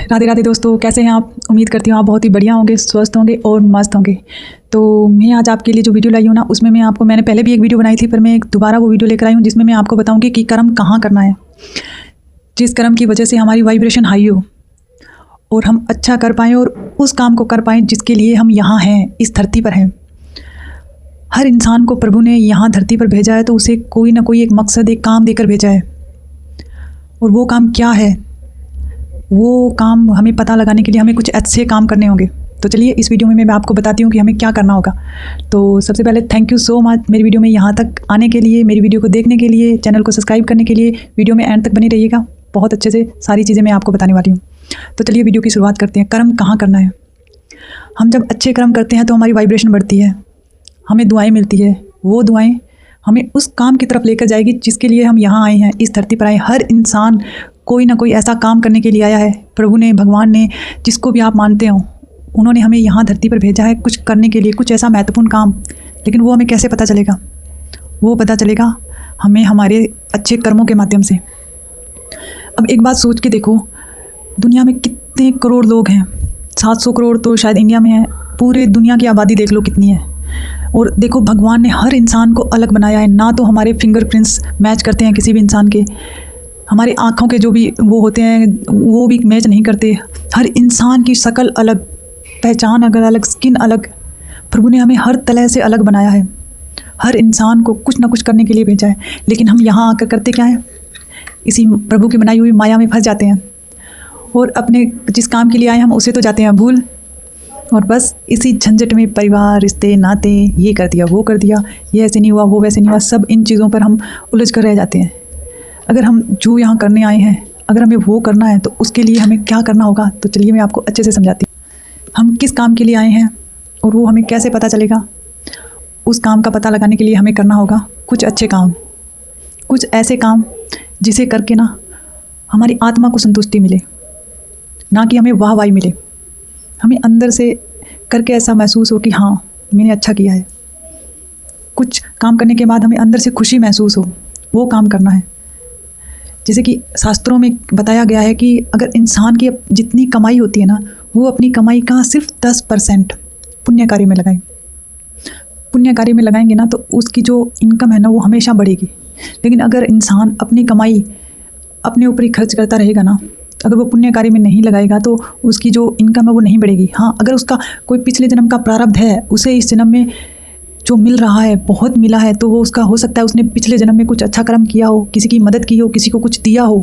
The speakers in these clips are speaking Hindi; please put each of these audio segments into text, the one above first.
राधे राधे दोस्तों, कैसे हैं आप। उम्मीद करती हूँ आप बहुत ही बढ़िया होंगे, स्वस्थ होंगे और मस्त होंगे। तो मैं आज आपके लिए जो वीडियो लाई हूँ ना, उसमें मैंने पहले भी एक वीडियो बनाई थी, पर मैं दोबारा वो वीडियो लेकर आई हूँ जिसमें मैं आपको बताऊँगी कि कर्म कहाँ करना है, जिस कर्म की वजह से हमारी वाइब्रेशन हाई हो और हम अच्छा कर पाएँ और उस काम को कर पाएँ जिसके लिए हम यहाँ हैं, इस धरती पर हैं। हर इंसान को प्रभु ने यहाँ धरती पर भेजा है तो उसे कोई ना कोई एक मकसद, एक काम देकर भेजा है। और वो काम क्या है, वो काम हमें पता लगाने के लिए हमें कुछ अच्छे काम करने होंगे। तो चलिए इस वीडियो में मैं आपको बताती हूँ कि हमें क्या करना होगा। तो सबसे पहले थैंक यू सो मच मेरी वीडियो में यहाँ तक आने के लिए, मेरी वीडियो को देखने के लिए, चैनल को सब्सक्राइब करने के लिए। वीडियो में एंड तक बनी रहिएगा, बहुत अच्छे से सारी चीज़ें मैं आपको बताने वाली हूँ। तो चलिए वीडियो की शुरुआत करते हैं। कर्म कहाँ करना है। हम जब अच्छे कर्म करते हैं तो हमारी वाइब्रेशन बढ़ती है, हमें दुआएँ मिलती है। वो दुआएँ हमें उस काम की तरफ लेकर जाएगी जिसके लिए हम यहाँ आए हैं, इस धरती पर आए। हर इंसान कोई ना कोई ऐसा काम करने के लिए आया है। प्रभु ने, भगवान ने, जिसको भी आप मानते हो, उन्होंने हमें यहाँ धरती पर भेजा है कुछ करने के लिए, कुछ ऐसा महत्वपूर्ण काम। लेकिन वो हमें कैसे पता चलेगा? वो पता चलेगा हमें हमारे अच्छे कर्मों के माध्यम से। अब एक बात सोच के देखो, दुनिया में कितने करोड़ लोग हैं। 700 करोड़ तो शायद इंडिया में है। पूरे दुनिया की आबादी देख लो कितनी है। और देखो, भगवान ने हर इंसान को अलग बनाया है। ना तो हमारे फिंगरप्रिंट्स मैच करते हैं किसी भी इंसान के, हमारी आँखों के जो भी वो होते हैं वो भी मैच नहीं करते। हर इंसान की शक्ल अलग, पहचान अलग, स्किन अलग। प्रभु ने हमें हर तरह से अलग बनाया है। हर इंसान को कुछ ना कुछ करने के लिए भेजा है। लेकिन हम यहाँ आकर करते क्या हैं? इसी प्रभु की बनाई हुई माया में फंस जाते हैं और अपने जिस काम के लिए आए हम उसे तो जाते हैं भूल। और बस इसी झंझट में परिवार, रिश्ते, नाते, ये कर दिया, वो कर दिया, ये ऐसे नहीं हुआ, वो वैसे नहीं हुआ, सब इन चीज़ों पर हम उलझ कर रह जाते हैं। अगर हम जो यहाँ करने आए हैं, अगर हमें वो करना है तो उसके लिए हमें क्या करना होगा, तो चलिए मैं आपको अच्छे से समझाती हूँ। हम किस काम के लिए आए हैं और वो हमें कैसे पता चलेगा। उस काम का पता लगाने के लिए हमें करना होगा कुछ अच्छे काम, कुछ ऐसे काम जिसे करके ना हमारी आत्मा को संतुष्टि मिले, ना कि हमें वाहवाही मिले। हमें अंदर से करके ऐसा महसूस हो कि हाँ मैंने अच्छा किया है। कुछ काम करने के बाद हमें अंदर से खुशी महसूस हो, वो काम करना है। जैसे कि शास्त्रों में बताया गया है कि अगर इंसान की जितनी कमाई होती है ना, वो अपनी कमाई का सिर्फ 10% पुण्य कार्य में लगाएं। पुण्य कार्य में लगाएंगे ना तो उसकी जो इनकम है ना वो हमेशा बढ़ेगी। लेकिन अगर इंसान अपनी कमाई अपने ऊपर ही खर्च करता रहेगा ना, अगर वो पुण्य कार्य में नहीं लगाएगा तो उसकी जो इनकम है वो नहीं बढ़ेगी। हाँ, अगर उसका कोई पिछले जन्म का प्रारब्ध है, उसे इस जन्म में जो मिल रहा है बहुत मिला है, तो वो उसका हो सकता है उसने पिछले जन्म में कुछ अच्छा कर्म किया हो, किसी की मदद की हो, किसी को कुछ दिया हो।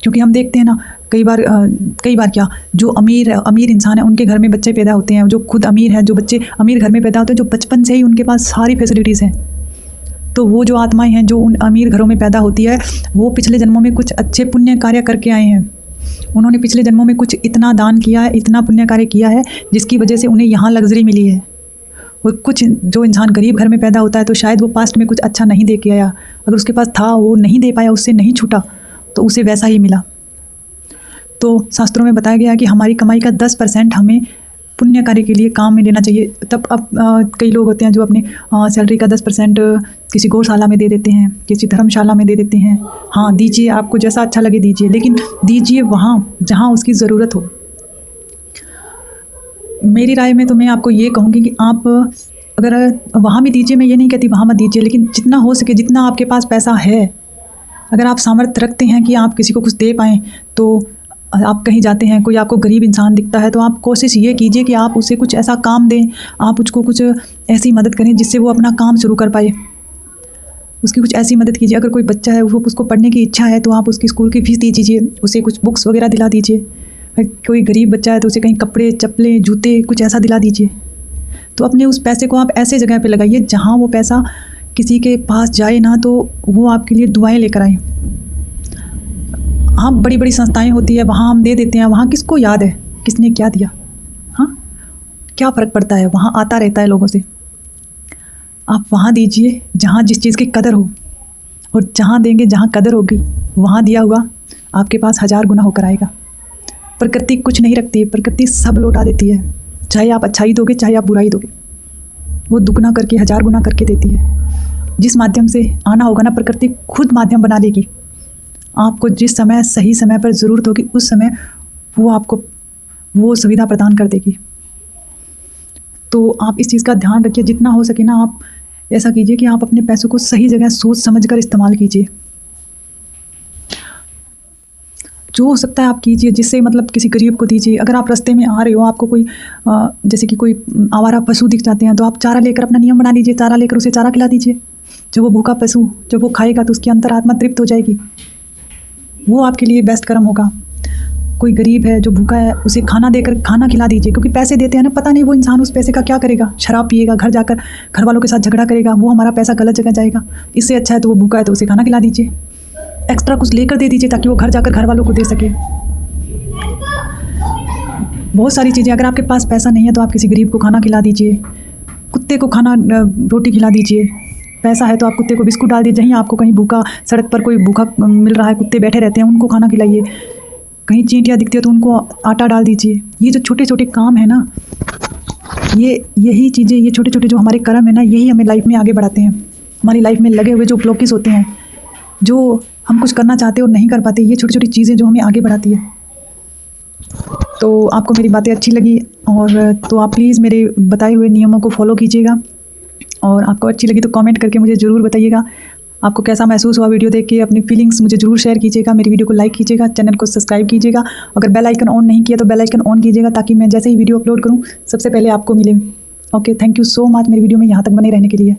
क्योंकि हम देखते हैं ना कई बार क्या, जो अमीर इंसान है उनके घर में बच्चे पैदा होते हैं, जो खुद अमीर है, जो बच्चे अमीर घर में पैदा होते हैं, जो बचपन से ही उनके पास सारी फैसिलिटीज़ हैं। तो वो जो आत्माएं हैं जो उन अमीर घरों में पैदा होती है, वो पिछले जन्मों में कुछ अच्छे पुण्य कार्य करके आए हैं। उन्होंने पिछले जन्मों में कुछ इतना दान किया है, इतना पुण्य कार्य किया है, जिसकी वजह से उन्हें यहाँ लग्जरी मिली है। और कुछ जो इंसान गरीब घर में पैदा होता है तो शायद वो पास्ट में कुछ अच्छा नहीं दे के आया, अगर उसके पास था वो नहीं दे पाया, उससे नहीं छूटा, तो उसे वैसा ही मिला। तो शास्त्रों में बताया गया कि हमारी कमाई का 10% हमें पुण्य कार्य के लिए काम में लेना चाहिए। तब अब कई लोग होते हैं जो अपने सैलरी का 10% किसी गौशाला में दे देते हैं, किसी धर्मशाला में दे देते हैं। हाँ दीजिए, आपको जैसा अच्छा लगे दीजिए, लेकिन दीजिए वहाँ जहाँ उसकी ज़रूरत हो। मेरी राय में तो मैं आपको ये कहूँगी कि आप अगर वहाँ भी दीजिए, मैं ये नहीं कहती वहाँ मत दीजिए, लेकिन जितना हो सके, जितना आपके पास पैसा है, अगर आप सामर्थ्य रखते हैं कि आप किसी को कुछ दे पाएँ, तो आप कहीं जाते हैं, कोई आपको गरीब इंसान दिखता है, तो आप कोशिश ये कीजिए कि आप उसे कुछ ऐसा काम दें, आप उसको कुछ ऐसी मदद करें जिससे वो अपना काम शुरू कर पाए। उसकी कुछ ऐसी मदद कीजिए। अगर कोई बच्चा है, वो उसको पढ़ने की इच्छा है, तो आप उसकी स्कूल की फीस दे दीजिए, उसे कुछ बुक्स वगैरह दिला दीजिए। कोई गरीब बच्चा है तो उसे कहीं कपड़े, चप्पलें, जूते कुछ ऐसा दिला दीजिए। तो अपने उस पैसे को आप ऐसे जगह पे लगाइए जहाँ वो पैसा किसी के पास जाए ना तो वो आपके लिए दुआएं लेकर आए। हाँ, बड़ी बड़ी संस्थाएं होती है, वहाँ हम दे देते हैं, वहाँ किसको याद है किसने क्या दिया? हाँ, क्या फ़र्क पड़ता है, वहाँ आता रहता है लोगों से। आप वहाँ दीजिए जहाँ जिस चीज़ की कदर हो, और जहाँ देंगे जहाँ कदर होगी, वहाँ दिया हुआ आपके पास 1000 गुना होकर आएगा। प्रकृति कुछ नहीं रखती है, प्रकृति सब लौटा देती है। चाहे आप अच्छाई दोगे, चाहे आप बुराई दोगे, वो दुगना करके 1000 गुना करके देती है। जिस माध्यम से आना होगा ना, प्रकृति खुद माध्यम बना लेगी। आपको जिस समय, सही समय पर ज़रूरत होगी, उस समय वो आपको वो सुविधा प्रदान कर देगी। तो आप इस चीज़ का ध्यान रखिए, जितना हो सके ना आप ऐसा कीजिए कि आप अपने पैसों को सही जगह सोच समझ कर इस्तेमाल कीजिए। जो हो सकता है आप कीजिए, जिससे मतलब किसी गरीब को दीजिए। अगर आप रास्ते में आ रहे हो, आपको कोई जैसे कि कोई आवारा पशु दिख जाते हैं, तो आप चारा लेकर अपना नियम बना लीजिए, चारा लेकर उसे चारा खिला दीजिए। जब वो भूखा पशु जब वो खाएगा तो उसकी अंतरात्मा तृप्त हो जाएगी, वो आपके लिए बेस्ट कर्म होगा। कोई गरीब है जो भूखा है, उसे खाना देकर खाना खिला दीजिए, क्योंकि पैसे देते हैं ना, पता नहीं वो इंसान उस पैसे का क्या करेगा। शराब पिएगा, घर जाकर घर वालों के साथ झगड़ा करेगा, वो हमारा पैसा गलत जगह जाएगा। इससे अच्छा है तो वो भूखा है तो उसे खाना खिला दीजिए, एक्स्ट्रा कुछ लेकर दे दीजिए ताकि वो घर जाकर घर वालों को दे सके। बहुत सारी चीज़ें, अगर आपके पास पैसा नहीं है तो आप किसी गरीब को खाना खिला दीजिए, कुत्ते को खाना रोटी खिला दीजिए। पैसा है तो आप कुत्ते को बिस्कुट डाल दीजिए। जहीं आपको कहीं भूखा सड़क पर कोई भूखा मिल रहा है, कुत्ते बैठे रहते हैं, उनको खाना खिलाइए। कहीं चींटियाँ दिखती है तो उनको आटा डाल दीजिए। ये जो छोटे छोटे काम है ना, यही चीज़ें, ये छोटे छोटे जो हमारे कर्म है ना, यही हमें लाइफ में आगे बढ़ाते हैं। हमारी लाइफ में लगे हुए जो ब्लॉकेज होते हैं, जो हम कुछ करना चाहते हैं और नहीं कर पाते, ये छोटी छोटी चीज़ें जो हमें आगे बढ़ाती है। तो आपको मेरी बातें अच्छी लगी और तो आप प्लीज़ मेरे बताए हुए नियमों को फॉलो कीजिएगा, और आपको अच्छी लगी तो कमेंट करके मुझे ज़रूर बताइएगा आपको कैसा महसूस हुआ वीडियो देख के। अपनी फीलिंग्स मुझे ज़रूर शेयर कीजिएगा, मेरी वीडियो को लाइक कीजिएगा, चैनल को सब्सक्राइब कीजिएगा। अगर बेल आइकन ऑन नहीं किया तो बेल आइकन ऑन कीजिएगा, ताकि मैं जैसे ही वीडियो अपलोड करूँ सबसे पहले आपको मिले। Okay, thank you so much मेरी वीडियो में यहाँ तक बने रहने के लिए।